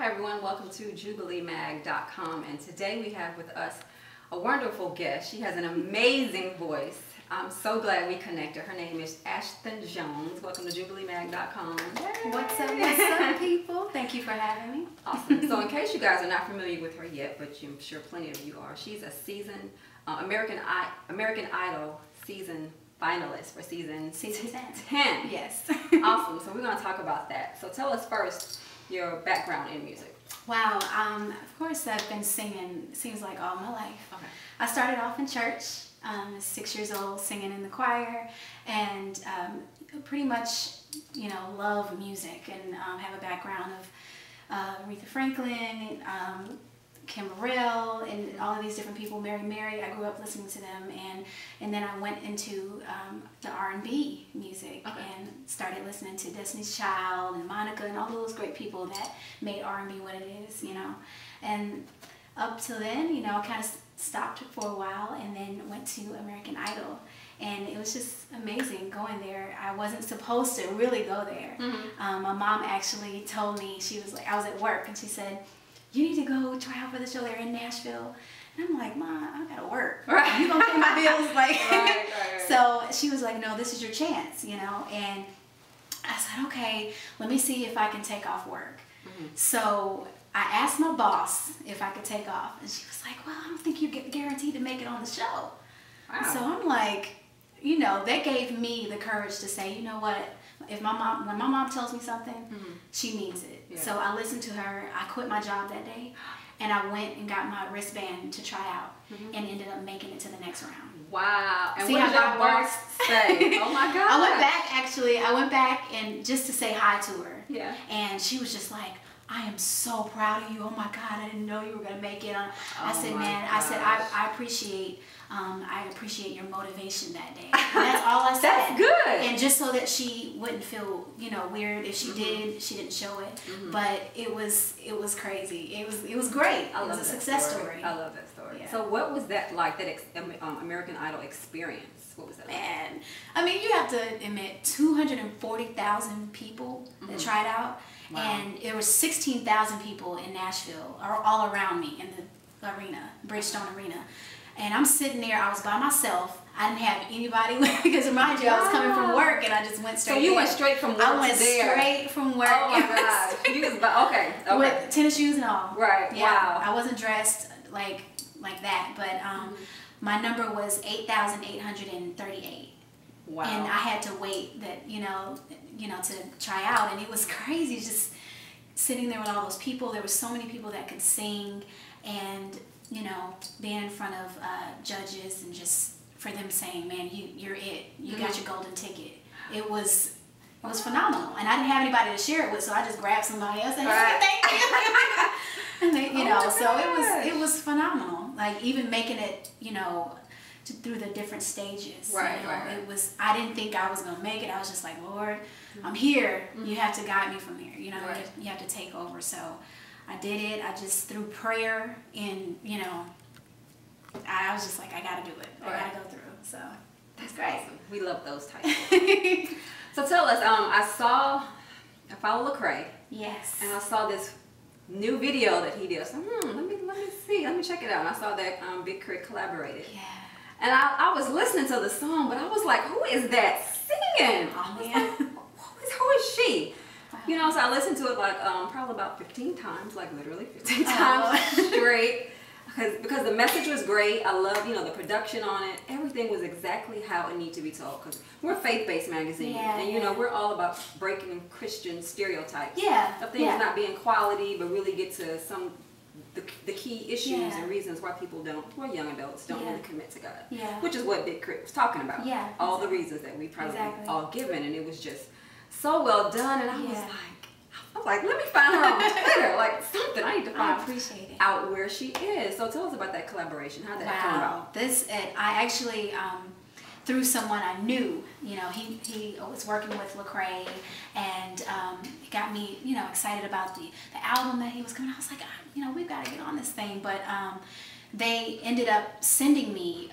Hi everyone, welcome to JubileeMag.com, and today we have with us a wonderful guest. She has an amazing voice. I'm so glad we connected. Her name is Ashthon Jones. Welcome to JubileeMag.com. What's up, people? Thank you for having me. Awesome. So in case you guys are not familiar with her yet, but I'm sure plenty of you are, she's a seasoned American Idol season finalist for season 10. Yes. Awesome. So we're going to talk about that. So tell us first your background in music. Wow. Of course, I've been singing, seems like all my life. Okay. I started off in church. 6 years old, singing in the choir, and pretty much, you know, love music and have a background of Aretha Franklin, Kim Burrell, and all of these different people. Mary. I grew up listening to them, and then I went into the R&B music. Okay. And started listening to Destiny's Child and Monica and all those great people that made R&B what it is, you know. And up till then, you know, I kind of stopped for a while and then went to American Idol, and it was just amazing going there. I wasn't supposed to really go there. Mm-hmm. My mom actually told me, she was like, I was at work, and she said, you need to go try out for the show. They're in Nashville. And I'm like, Mom, I gotta work. Right. You gonna pay my bills? Like, right. So she was like, no, this is your chance, you know. And I said, okay, let me see if I can take off work. Mm-hmm. So I asked my boss if I could take off, and she was like, well, I don't think you're guaranteed to make it on the show. Wow. So I'm like, you know, that gave me the courage to say, you know what, if when my mom tells me something, Mm-hmm. she means it. Yeah. So I listened to her. I quit my job that day, and I went and got my wristband to try out, Mm-hmm. and ended up making it to the next round. Wow. And See what did how your God boss say? Oh my God. I went back, actually. I went back and just to say hi to her. Yeah. And she was just like, I am so proud of you. Oh my God, I didn't know you were gonna make it. I said, man, gosh. I said, I appreciate your motivation that day. And that's all I said. That's good. And just so that she wouldn't feel, you know, weird if she Mm-hmm. did, she didn't show it. Mm-hmm. But it was crazy. It was great. I It love was a that success story. I love that story. Yeah. So what was that like, that American Idol experience? What was that like? Man, I mean, you have to admit, 240,000 people that tried out, Wow. and there were 16,000 people in Nashville, or all around me in the arena, Bridgestone Arena. And I'm sitting there, I was by myself. I didn't have anybody with me, because mind you, I was coming from work, and I just went straight So you there. went straight from work I went to there. straight from work. Oh my gosh. You was, okay. With tennis shoes and all. Right. Yeah, Wow. I wasn't dressed like that, but my number was 8,838. Wow. And I had to wait that, you know, to try out, and it was crazy just sitting there with all those people. There were so many people that could sing, and, you know, being in front of judges, and just for them saying, man, you're it. You got your golden ticket. It was phenomenal. And I didn't have anybody to share it with, so I just grabbed somebody else and Right. thank you. And they, you know, so gosh. it was phenomenal. Like, even making it, you know, through the different stages. Right, you know, right. It was, I didn't think I was gonna make it. I was just like, Lord, I'm here. You have to guide me from here. You know, Right. you have to take over. So I did it. I just, through prayer, and, you know, I was just like, I gotta do it. I gotta go through. So that's great. Awesome. We love those types. So tell us, I follow Lecrae, Yes. and I saw this new video that he did. So let me see, let me check it out. And I saw that Big K.R.I.T collaborated. Yeah. And I was listening to the song, but I was like, who is that singing? Oh, I was man. like, who is she? Wow. You know, so I listened to it like probably about 15 times, like literally 15 times straight. Because the message was great. I love, you know, the production on it. Everything was exactly how it needed to be told. Because we're a faith-based magazine, Yeah, and you know, we're all about breaking Christian stereotypes. Yeah. Of things not being quality, but really get to the key issues Yeah. and reasons why people or young adults don't really commit to God. Yeah. Which is what Big K.R.I.T was talking about. Yeah, All the reasons that we probably Exactly. all given, and it was just so well done. And I was Yeah. like, let me find her on Twitter, like something. I need to I find appreciate it. out where she is. So tell us about that collaboration. How did that come about? I actually, through someone I knew, you know, he was working with Lecrae, and got me, you know, excited about the album that he was coming out. I was like, you know, we've got to get on this thing. But they ended up sending me,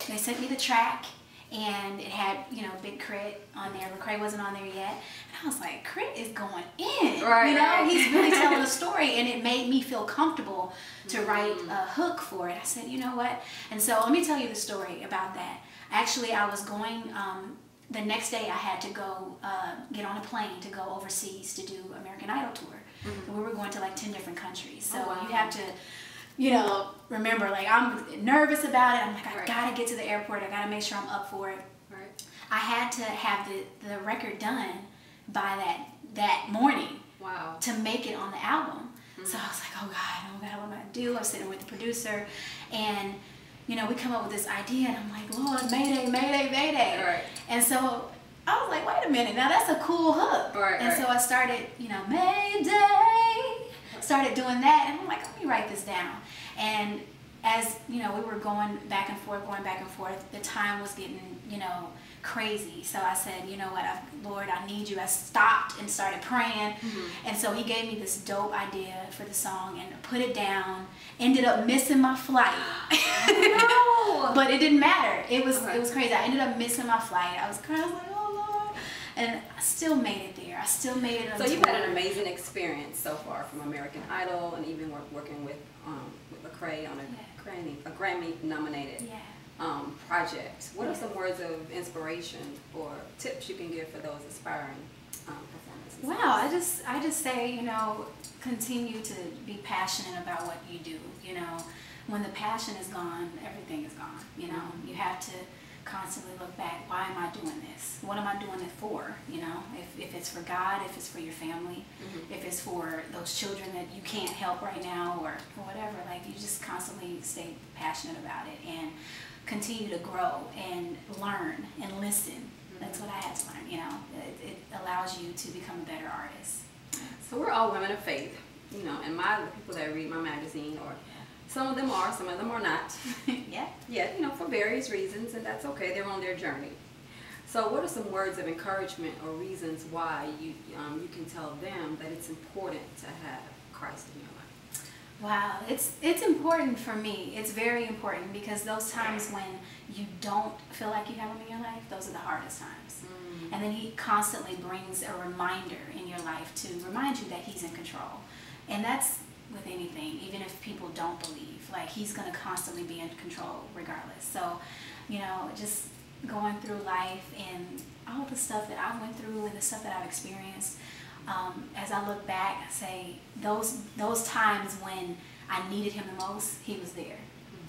they sent me the track, and it had, you know, Big K.R.I.T on there. Lecrae wasn't on there yet. And I was like, K.R.I.T is going in. human. Right, you know, right. he's really telling a story, and it made me feel comfortable to write a hook for it. I said, you know what? And so let me tell you the story about that. Actually, I was going, the next day I had to go get on a plane to go overseas to do American Idol tour. And we were going to like 10 different countries. So you have to, you know, remember, like, I'm nervous about it. I'm like, I gotta get to the airport. I gotta make sure I'm up for it. I had to have the record done by that morning to make it on the album. So I was like, oh God, what am I gonna do? I was sitting with the producer, and you know, we come up with this idea, and I'm like, Lord, mayday, mayday, mayday. And so I was like, wait a minute, now that's a cool hook. And so I started, you know, mayday, started doing that, and I'm like, let me write this down. And as, you know, we were going back and forth, the time was getting, you know, crazy. So I said, you know what, Lord, I need you. I stopped and started praying. And so he gave me this dope idea for the song and put it down. Ended up missing my flight. No. But it didn't matter. It was crazy. I ended up missing my flight. I was crying. I was like, oh Lord. And I still made it there. I still made it on So you've tour. had an amazing experience so far, from American Idol and even working with Lecrae on a Grammy-nominated project. What are some words of inspiration or tips you can give for those aspiring performers? Wow, I just say, you know, continue to be passionate about what you do. You know, when the passion is gone, everything is gone. You know, you have to constantly look back. Why am I doing this? What am I doing it for? You know, if it's for God, if it's for your family, if it's for those children that you can't help right now, or whatever, like, you just constantly stay passionate about it and continue to grow and learn and listen. That's what I had to learn, you know. It allows you to become a better artist. So we're all women of faith, you know, and the people that read my magazine, or some of them are, some of them are not. Yeah, you know, for various reasons, and that's okay. They're on their journey. So what are some words of encouragement or reasons why you can tell them that it's important to have Christ in your life? Wow, it's important for me. It's very important, because those times when you don't feel like you have him in your life, those are the hardest times. And then he constantly brings a reminder in your life to remind you that he's in control. And that's with anything, even if people don't believe, like, he's going to constantly be in control regardless. So, you know, just going through life and all the stuff that I went through and the stuff that I've experienced, as I look back, I say those times when I needed him the most, he was there.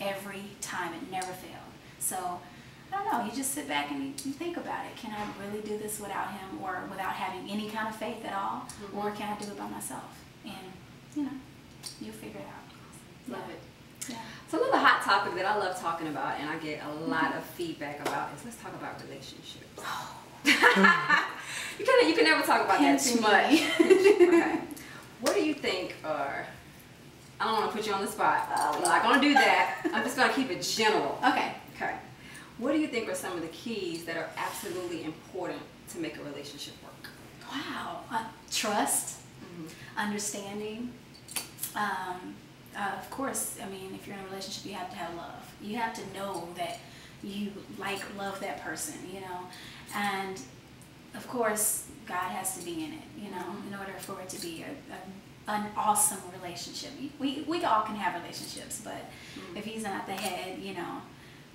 Every time. It never failed. So, I don't know, you just sit back and you think about it. Can I really do this without him, or without having any kind of faith at all? Or can I do it by myself? And, you know, you'll figure it out. Love it. Yeah. So another hot topic that I love talking about, and I get a lot of feedback about, is let's talk about relationships. Oh. You can never talk about that too much. Okay. What do you think are, I don't want to put you on the spot. I'm not going to do that. I'm just going to keep it general. Okay. Okay. What do you think are some of the keys that are absolutely important to make a relationship work? Wow. Trust, understanding. Of course, I mean, if you're in a relationship, you have to have love. You have to know that you love that person, you know. And of course, God has to be in it, you know, in order for it to be an awesome relationship. We all can have relationships, but if he's not the head, you know,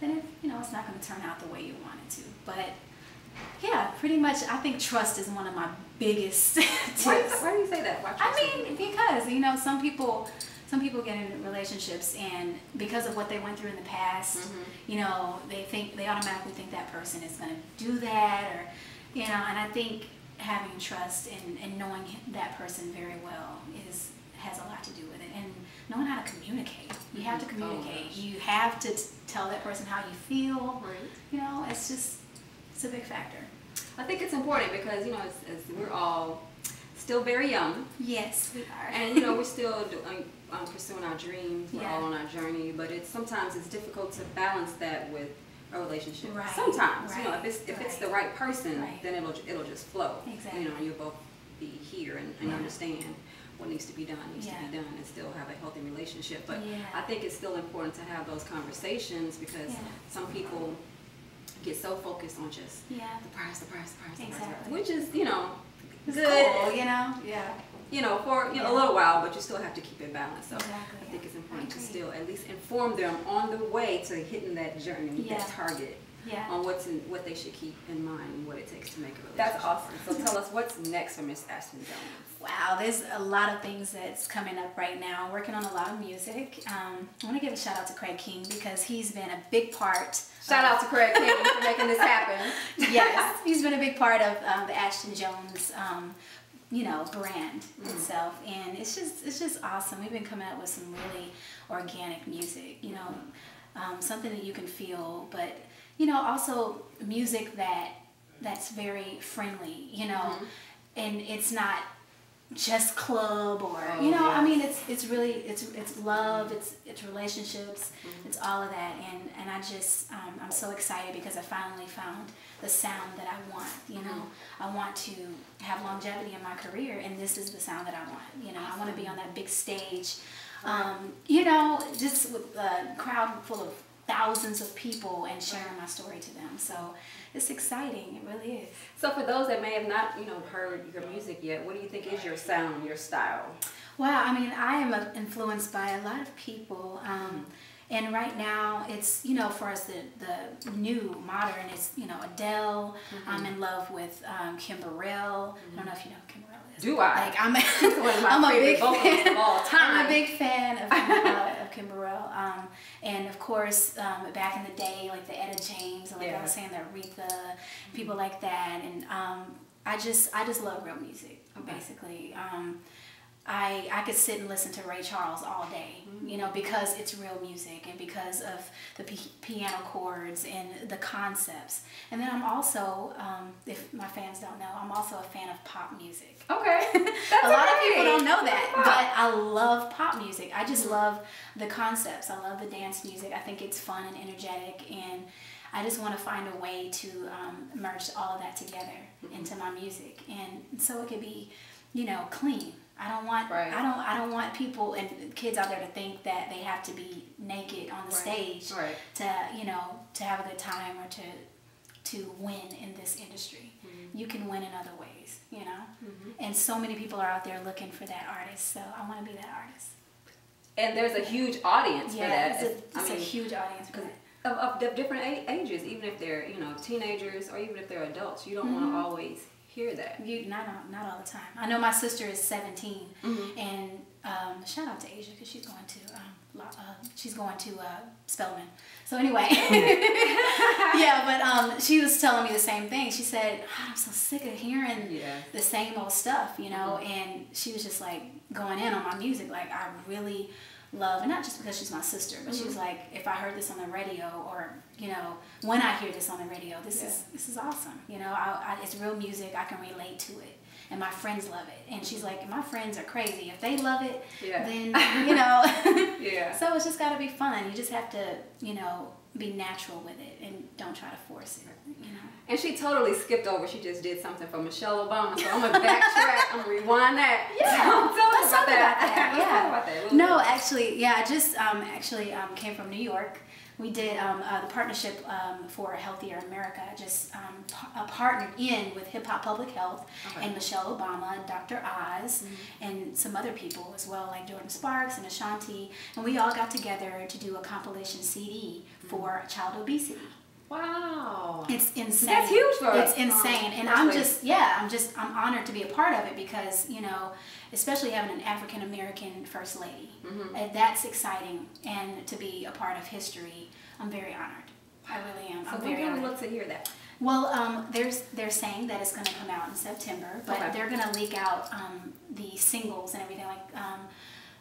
then it's not going to turn out the way you want it to. But yeah, pretty much, I think trust is one of my biggest tips. Why do you say that? I mean, because, you know, some people get in relationships, and because of what they went through in the past, you know, they automatically think that person is going to do that, or, you know, and I think having trust and knowing that person very well has a lot to do with it, and knowing how to communicate. You have to communicate. You have to tell that person how you feel. You know, it's a big factor. I think it's important because, you know, as we're all still very young. Yes, we are. And, you know, we're still pursuing our dreams. We're all on our journey. But sometimes it's difficult to balance that with a relationship. Sometimes, you know, if it's the right person, then it'll just flow. Exactly. You know, and you'll both be here and understand what needs to be done and still have a healthy relationship. But I think it's still important to have those conversations, because some people get so focused on just the price, Exactly. which is, you know, it's good. cool, you know? Yeah. you know, for a little while, but you still have to keep it balanced. So Exactly, I think it's important to agree. still at least inform them on the way to hitting that journey, that target. On what they should keep in mind and what it takes to make a relationship. That's awesome. So tell us, what's next for Miss Ashthon Jones? Wow, there's a lot of things that's coming up right now. Working on a lot of music. I want to give a shout out to Craig King because he's been a big part. Shout out to Craig King for making this happen. Yes, he's been a big part of the Ashthon Jones, you know, brand itself, and it's just awesome. We've been coming up with some really organic music. You know, something that you can feel, but you know, also music that's very friendly, you know, and it's not just club or you know, I mean, it's really it's love, it's relationships, it's all of that, and I just I'm so excited because I finally found the sound that I want. You know, I want to have longevity in my career, and this is the sound that I want. You know, I want to be on that big stage, you know, just with a crowd full of thousands of people and sharing my story to them. So it's exciting. It really is. So for those that may have not, you know, heard your music yet, what do you think is your sound, your style? Well, I mean, I am influenced by a lot of people. And right now, it's, you know, for us, the new modern, it's, you know, Adele. I'm in love with Kim Burrell. I don't know if you know who Kim Burrell is. Do I? Like, I'm a big fan of all time. I'm a big fan of Kim Burrell. And of course, back in the day, like the Etta James, like I was saying, the Aretha, people like that. And I just love real music, basically. I could sit and listen to Ray Charles all day, you know, because it's real music and because of the piano chords and the concepts. And then I'm also, if my fans don't know, I'm also a fan of pop music. Okay. A lot of people don't know that, but I love pop music. I just love the concepts. I love the dance music. I think it's fun and energetic, and I just want to find a way to merge all of that together into my music, and so it could be, you know, clean. I don't want I don't want people and kids out there to think that they have to be naked on the stage to, you know, to have a good time or to win in this industry. You can win in other ways, you know. And so many people are out there looking for that artist, so I want to be that artist. And there's a huge audience for that. It's a huge audience for that. Of different ages, even if they're, you know, teenagers or even if they're adults. You don't want to always hear that. Not all the time. I know my sister is 17, and shout out to Asia because she's going to Spelman. So anyway, yeah, but she was telling me the same thing. She said, I'm so sick of hearing the same old stuff, you know, and she was just like going in on my music. Like, I really love, and not just because she's my sister, but she was like, if I heard this on the radio, or, you know, when I hear this on the radio, this is awesome. You know, it's real music. I can relate to it, and my friends love it. And she's like, my friends are crazy. If they love it, then, you know. So it's just got to be fun. You just have to, you know, be natural with it and don't try to force it, you know. And she totally skipped over. She just did something for Michelle Obama. So I'm going to backtrack. I'm going to rewind that. Yeah. Let's talk about that. Yeah. Talk about that. No, actually, yeah, I just came from New York. We did the partnership for a Healthier America. Just partnered in with Hip Hop Public Health and Michelle Obama and Dr. Oz and some other people as well, like Jordan Sparks and Ashante. And we all got together to do a compilation CD for child obesity. Wow. It's insane. That's huge for us. It's insane. And I'm honored to be a part of it because, you know, especially having an African American First Lady. That's exciting, and to be a part of history, I'm very honored. I really am. So when can we look to hear that? Well, they're saying that it's going to come out in September, but they're going to leak out the singles and everything. Like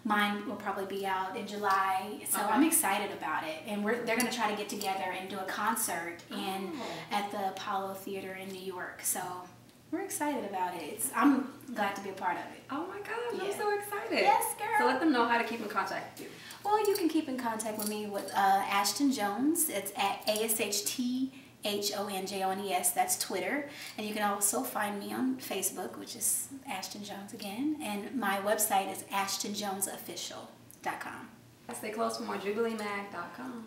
mine will probably be out in July, so I'm excited about it. And they're going to try to get together and do a concert at the Apollo Theater in New York. So we're excited about it. I'm glad to be a part of it. Oh my gosh, I'm so excited. Yes, girl. So let them know how to keep in contact with you. Well, you can keep in contact with me with Ashthon Jones. It's at ASHTHONJONES. That's Twitter. And you can also find me on Facebook, which is Ashthon Jones again. And my website is AshtonJonesOfficial.com. Stay close for more JubileeMag.com.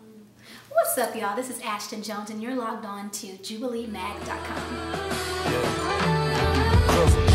What's up, y'all? This is Ashthon Jones, and you're logged on to JubileeMag.com.